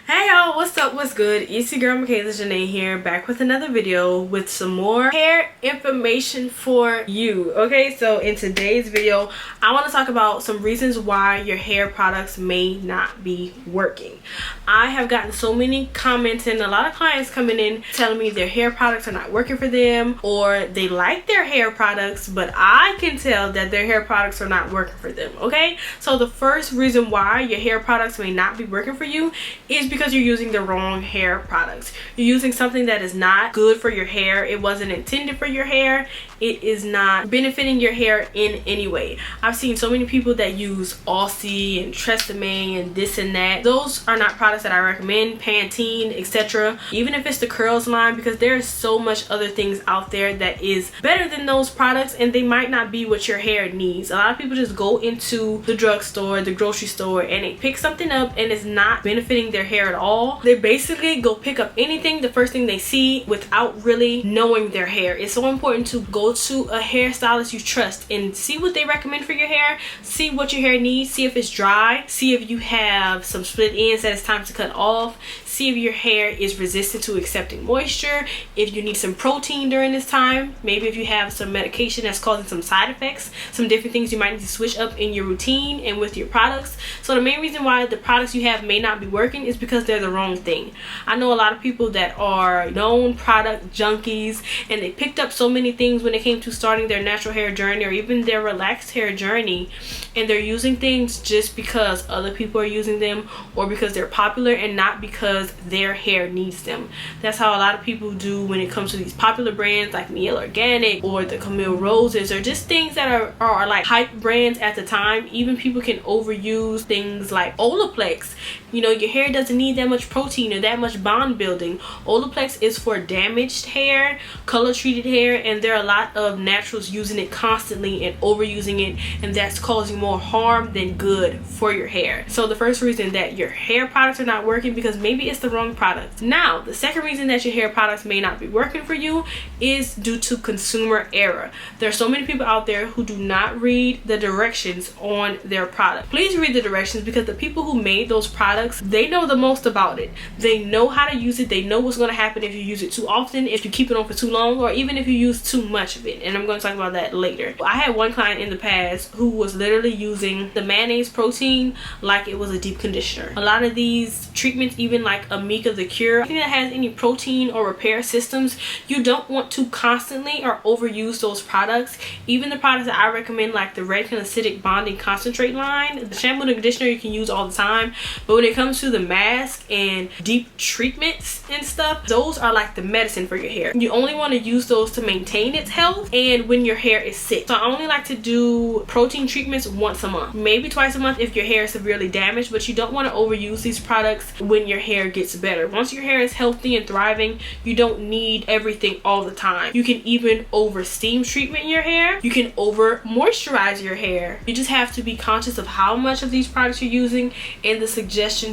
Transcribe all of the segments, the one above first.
Hey y'all, what's up, what's good? It's your girl Michaela Janae here, back with another video with some more hair information for you. Okay, so in today's video I want to talk about some reasons why your hair products may not be working. I have gotten so many comments and a lot of clients coming in telling me their hair products are not working for them, or they like their hair products but I can tell that their hair products are not working for them. Okay, so the first reason why your hair products may not be working for you is because you're using the wrong hair products. You're using something that is not good for your hair. It wasn't intended for your hair. It is not benefiting your hair in any way. I've seen so many people that use Aussie and Tresemme and this and that. Those are not products that I recommend. Pantene, etc. Even if it's the curls line, because there's so much other things out there that is better than those products, and they might not be what your hair needs. A lot of people just go into the drugstore, the grocery store, and they pick something up and it's not benefiting their hair at all. They basically go pick up anything, the first thing they see, without really knowing their hair. It's so important to go to a hairstylist you trust and see what they recommend for your hair, see what your hair needs, see if it's dry, see if you have some split ends that it's time to cut off, see if your hair is resistant to accepting moisture, if you need some protein during this time, maybe if you have some medication that's causing some side effects, some different things you might need to switch up in your routine and with your products. So the main reason why the products you have may not be working is because they're the wrong thing. I know a lot of people that are known product junkies, and they picked up so many things when it came to starting their natural hair journey or even their relaxed hair journey, and they're using things just because other people are using them or because they're popular and not because their hair needs them. That's how a lot of people do when it comes to these popular brands like Miel Organic or the Camille Roses, or just things that are like hype brands at the time. Even people can overuse things like Olaplex. You know, your hair doesn't need that much protein or that much bond building. Olaplex is for damaged hair, color treated hair, and there are a lot of naturals using it constantly and overusing it, and that's causing more harm than good for your hair. So the first reason that your hair products are not working, because maybe it's the wrong product. Now, the second reason that your hair products may not be working for you is due to consumer error. There are so many people out there who do not read the directions on their product. Please read the directions, because the people who made those products, they know the most about it. They know how to use it. They know what's going to happen if you use it too often, if you keep it on for too long, or even if you use too much of it. And I'm going to talk about that later. I had one client in the past who was literally using the mayonnaise protein like it was a deep conditioner. A lot of these treatments, even like Amika the Cure, anything that has any protein or repair systems, you don't want to constantly or overuse those products. Even the products that I recommend, like the Red Acidic Bonding Concentrate line, the shampoo and conditioner you can use all the time, but when it comes to the mask and deep treatments and stuff, those are like the medicine for your hair. You only want to use those to maintain its health and when your hair is sick. So I only like to do protein treatments once a month, maybe twice a month if your hair is severely damaged, but you don't want to overuse these products when your hair gets better. Once your hair is healthy and thriving, you don't need everything all the time. You can even over steam treatment your hair. You can over moisturize your hair. You just have to be conscious of how much of these products you're using and the suggestions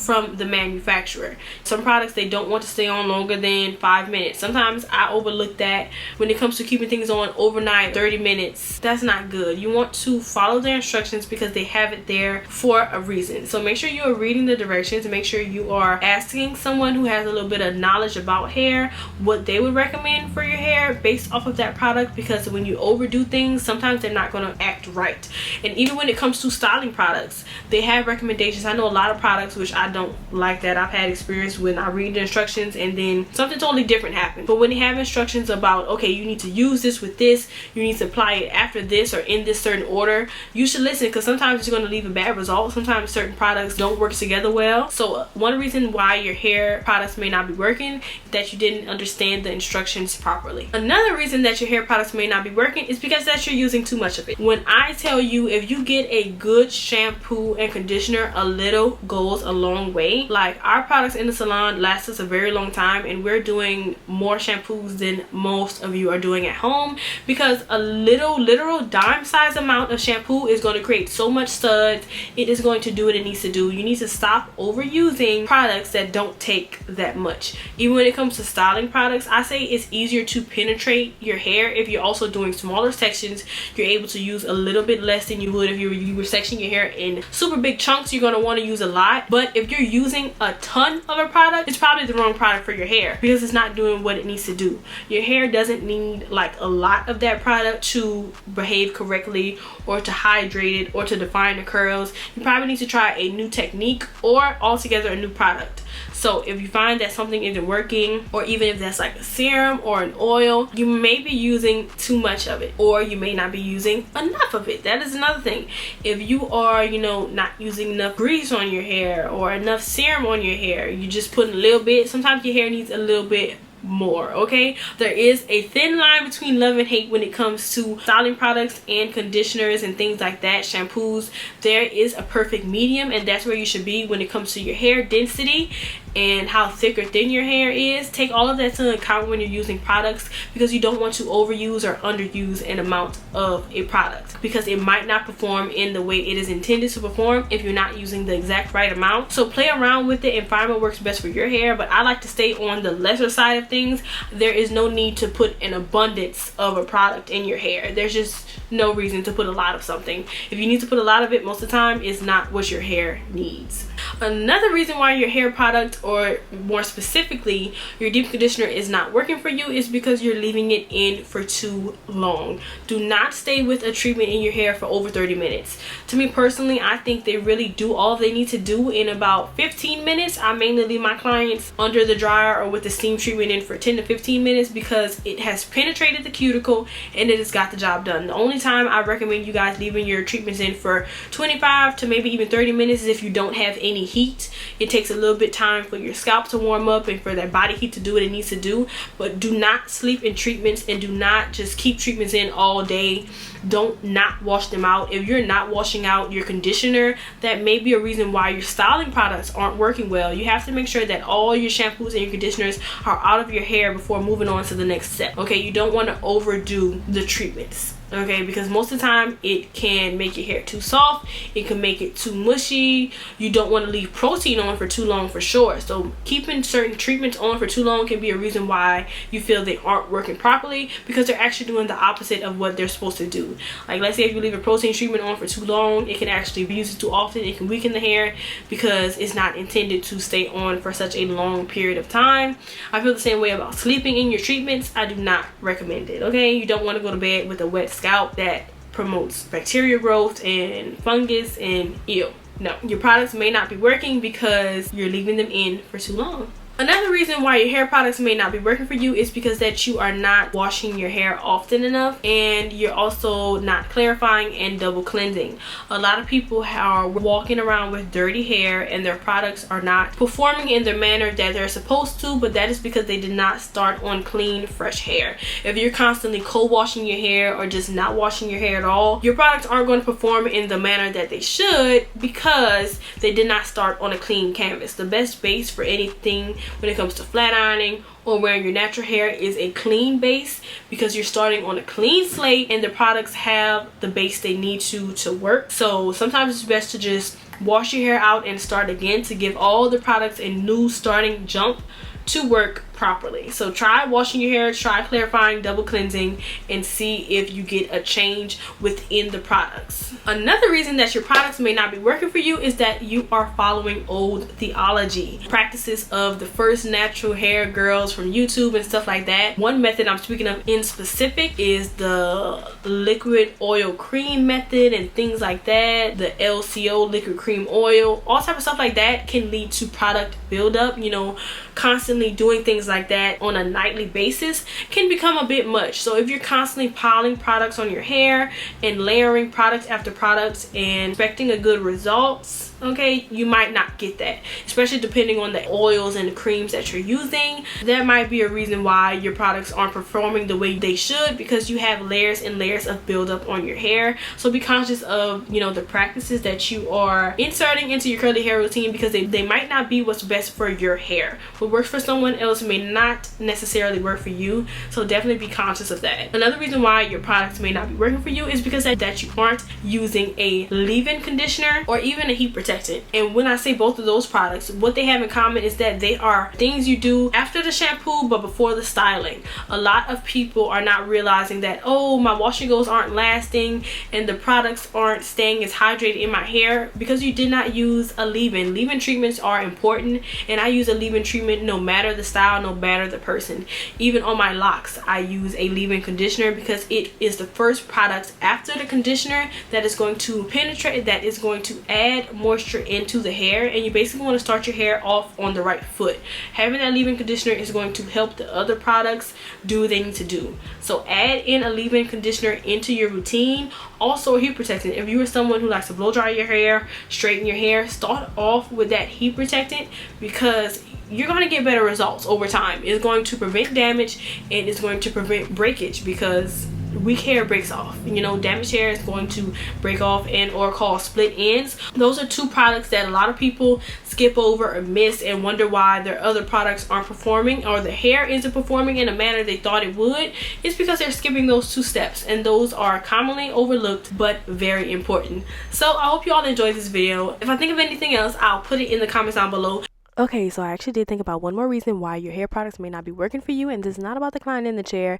from the manufacturer. Some products, they don't want to stay on longer than 5 minutes. Sometimes I overlook that when it comes to keeping things on overnight. 30 minutes, that's not good. You want to follow their instructions because they have it there for a reason. So make sure you are reading the directions. Make sure you are asking someone who has a little bit of knowledge about hair what they would recommend for your hair based off of that product, because when you overdo things, sometimes they're not going to act right. And even when it comes to styling products, they have recommendations. I know a lot of products which I don't like that. I've had experience when I read the instructions and then something totally different happens. But when they have instructions about, okay, you need to use this with this, you need to apply it after this or in this certain order, you should listen, because sometimes it's going to leave a bad result. Sometimes certain products don't work together well. So one reason why your hair products may not be working is that you didn't understand the instructions properly. Another reason that your hair products may not be working is because that you're using too much of it. When I tell you, if you get a good shampoo and conditioner, a little goes a long way. Like, our products in the salon last us a very long time, and we're doing more shampoos than most of you are doing at home, because a literal dime size amount of shampoo is going to create so much suds. It is going to do what it needs to do. You need to stop overusing products that don't take that much. Even when it comes to styling products, I say it's easier to penetrate your hair if you're also doing smaller sections. You're able to use a little bit less than you would if you were sectioning your hair in super big chunks. You're going to want to use a lot. But if you're using using a ton of a product, it's probably the wrong product for your hair because it's not doing what it needs to do. Your hair doesn't need like a lot of that product to behave correctly or to hydrate it or to define the curls. You probably need to try a new technique or altogether a new product. So if you find that something isn't working, or even if that's like a serum or an oil, you may be using too much of it, or you may not be using enough of it. That is another thing. If you are, you know, not using enough grease on your hair or enough serum on your hair, you just put a little bit. Sometimes your hair needs a little bit more. Okay, there is a thin line between love and hate when it comes to styling products and conditioners and things like that, shampoos. There is a perfect medium, and that's where you should be when it comes to your hair density and how thick or thin your hair is. Take all of that into account when you're using products, because you don't want to overuse or underuse an amount of a product, because it might not perform in the way it is intended to perform if you're not using the exact right amount. So play around with it and find what works best for your hair, but I like to stay on the lesser side of things. There is no need to put an abundance of a product in your hair. There's just no reason to put a lot of something. If you need to put a lot of it, most of the time it's not what your hair needs. Another reason why your hair product, or more specifically your deep conditioner, is not working for you is because you're leaving it in for too long. Do not stay with a treatment in your hair for over 30 minutes. To me personally, I think they really do all they need to do in about 15 minutes. I mainly leave my clients under the dryer or with the steam treatment in for 10 to 15 minutes because it has penetrated the cuticle and it has got the job done. The only time I recommend you guys leaving your treatments in for 25 to maybe even 30 minutes is if you don't have any heat. It takes a little bit time for your scalp to warm up and for that body heat to do what it needs to do. But do not sleep in treatments, and do not just keep treatments in all day. Don't not wash them out. If you're not washing out your conditioner, that may be a reason why your styling products aren't working well. You have to make sure that all your shampoos and your conditioners are out of your hair before moving on to the next step. Okay, you don't want to overdo the treatments. Okay, because most of the time it can make your hair too soft, it can make it too mushy. You don't want to leave protein on for too long for sure. So keeping certain treatments on for too long can be a reason why you feel they aren't working properly, because they're actually doing the opposite of what they're supposed to do. Like, let's say if you leave a protein treatment on for too long, it can actually be used too often. It can weaken the hair because it's not intended to stay on for such a long period of time. I feel the same way about sleeping in your treatments. I do not recommend it. Okay, you don't want to go to bed with a wet scalp that promotes bacteria growth and fungus and ew. No, your products may not be working because you're leaving them in for too long. Another reason why your hair products may not be working for you is because that you are not washing your hair often enough, and you're also not clarifying and double cleansing. A lot of people are walking around with dirty hair and their products are not performing in the manner that they're supposed to, but that is because they did not start on clean, fresh hair. If you're constantly co-washing your hair or just not washing your hair at all, your products aren't going to perform in the manner that they should because they did not start on a clean canvas. The best base for anything when it comes to flat ironing or wearing your natural hair is a clean base, because you're starting on a clean slate and the products have the base they need to work. So sometimes it's best to just wash your hair out and start again to give all the products a new starting jump to work properly. So try washing your hair, try clarifying, double cleansing, and see if you get a change within the products. Another reason that your products may not be working for you is that you are following old theology, practices of the first natural hair girls from YouTube and stuff like that. One method I'm speaking of in specific is the liquid oil cream method and things like that. The LCO, liquid cream oil, all type of stuff like that can lead to product buildup. You know, constantly doing things like that on a nightly basis can become a bit much. So if you're constantly piling products on your hair and layering products after products and expecting a good results, okay, you might not get that, especially depending on the oils and the creams that you're using. That might be a reason why your products aren't performing the way they should, because you have layers and layers of buildup on your hair. So be conscious of, you know, the practices that you are inserting into your curly hair routine, because they might not be what's best for your hair. What works for someone else may not necessarily work for you, so definitely be conscious of that. Another reason why your products may not be working for you is because that you aren't using a leave-in conditioner or even a heat protector. protectant. And when I say both of those products, what they have in common is that they are things you do after the shampoo but before the styling. A lot of people are not realizing that, oh, my wash and goes aren't lasting and the products aren't staying as hydrated in my hair because you did not use a leave-in. Leave-in treatments are important, and I use a leave-in treatment no matter the style, no matter the person. Even on my locks, I use a leave-in conditioner because it is the first product after the conditioner that is going to penetrate, that is going to add moisture into the hair, and you basically want to start your hair off on the right foot. Having that leave-in conditioner is going to help the other products do what they need to do. So add in a leave-in conditioner into your routine. Also a heat protectant. If you are someone who likes to blow dry your hair, straighten your hair, start off with that heat protectant because you're going to get better results over time. It's going to prevent damage and it's going to prevent breakage because weak hair breaks off. You know, damaged hair is going to break off and or cause split ends. Those are two products that a lot of people skip over or miss and wonder why their other products aren't performing or the hair isn't performing in a manner they thought it would. It's because they're skipping those two steps, and those are commonly overlooked but very important. So I hope you all enjoyed this video. If I think of anything else, I'll put it in the comments down below. Okay, so I actually did think about one more reason why your hair products may not be working for you, and this is not about the client in the chair,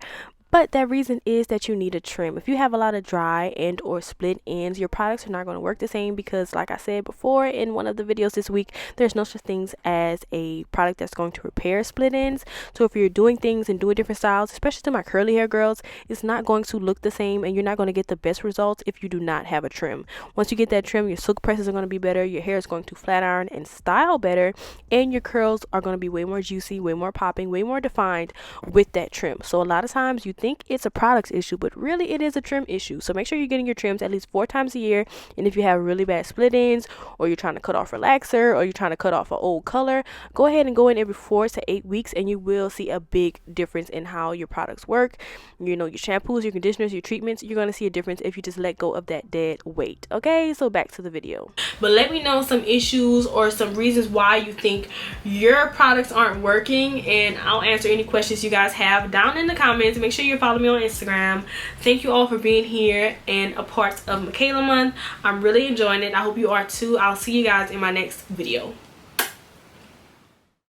but that reason is that you need a trim. If you have a lot of dry and or split ends, your products are not going to work the same because, like I said before in one of the videos this week, there's no such things as a product that's going to repair split ends. So if you're doing things and doing different styles, especially to my curly hair girls, it's not going to look the same and you're not going to get the best results if you do not have a trim. Once you get that trim, your silk presses are going to be better, your hair is going to flat iron and style better, and your curls are going to be way more juicy, way more popping, way more defined with that trim. So a lot of times you think it's a products issue, but really it is a trim issue. So make sure you're getting your trims at least 4 times a year. And if you have really bad split ends, or you're trying to cut off relaxer, or you're trying to cut off an old color, go ahead and go in every 4 to 8 weeks and you will see a big difference in how your products work. You know, your shampoos, your conditioners, your treatments, you're going to see a difference if you just let go of that dead weight. Okay, so back to the video. But let me know some issues or some reasons why you think your products aren't working, and I'll answer any questions you guys have down in the comments. Make sure you follow me on Instagram. Thank you all for being here and a part of Michaela month. I'm really enjoying it. I hope you are too. I'll see you guys in my next video.